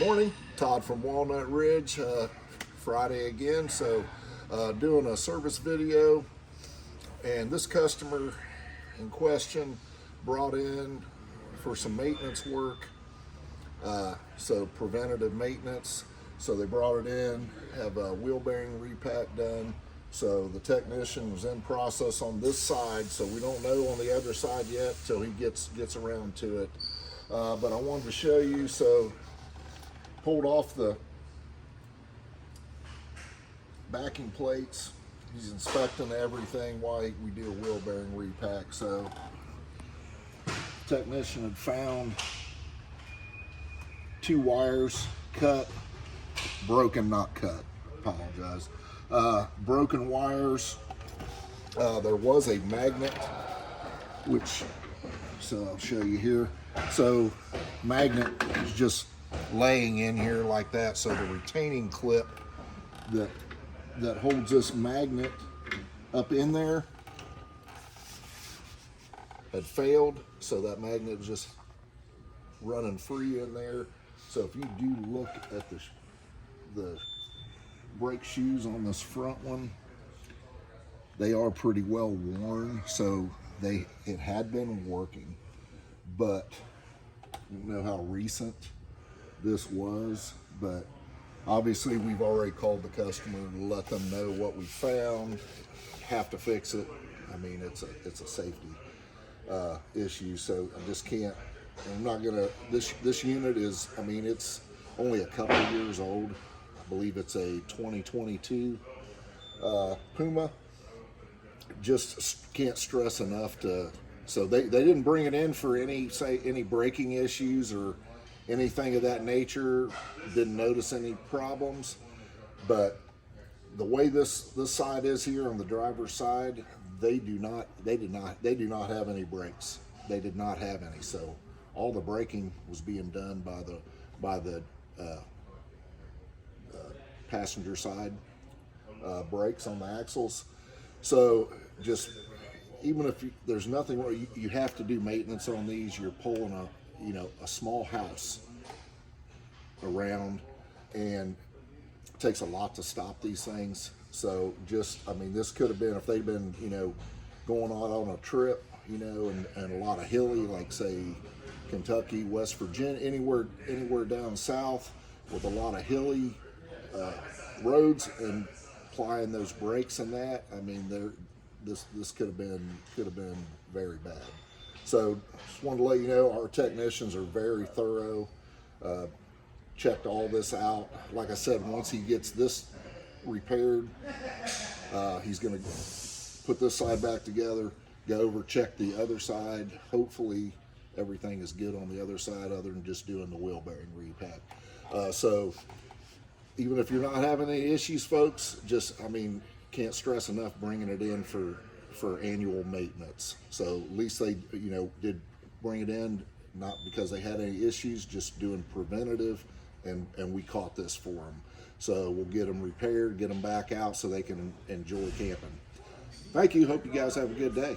Morning, Todd from Walnut Ridge. Friday again, so doing a service video, and this customer in question brought in for some maintenance work, so preventative maintenance. So they brought it in, have a wheel bearing repack done. So the technician was in process on this side, so we don't know on the other side yet till he gets around to it. But I wanted to show you. So pulled off the backing plates. He's inspecting everything while we do a wheel bearing repack. So technician had found 2 wires cut, broken, not cut, apologize. Broken wires. There was a magnet, which, so I'll show you here. So magnet is just laying in here like that. So the retaining clip that holds this magnet up in there had failed, so that magnet is just running free in there. So if you do look at the brake shoes on this front one, they are pretty well worn, so it had been working, but I don't know how recent this was, but obviously we've already called the customer to let them know what we found. Have to fix it. I mean, it's a safety issue, so I just can't. I'm not gonna. This unit is, I mean, it's only a couple of years old. I believe it's a 2022 Puma. Just can't stress enough to. So they didn't bring it in for any braking issues or anything of that nature. Didn't notice any problems, but the way this side is here on the driver's side, they do not have any brakes. They did not have any. So all the braking was being done by the passenger side brakes on the axles. So just, even if there's nothing wrong, you have to do maintenance on these. You're pulling a small house around, and it takes a lot to stop these things. So just, I mean, this could have been, if they'd been, going on a trip, and a lot of hilly, like say Kentucky, West Virginia, anywhere down south with a lot of hilly roads, and applying those brakes and that, I mean, this could have been very bad. So just wanted to let you know, our technicians are very thorough. Checked all this out. Like I said, once he gets this repaired, he's going to put this side back together, go over, check the other side. Hopefully everything is good on the other side, other than just doing the wheel bearing repack. So even if you're not having any issues, folks, just, I mean, can't stress enough bringing it in for annual maintenance. So at least they did bring it in, not because they had any issues, just doing preventative, and we caught this for them. So we'll get them repaired, get them back out so they can enjoy camping. Thank you. Hope you guys have a good day.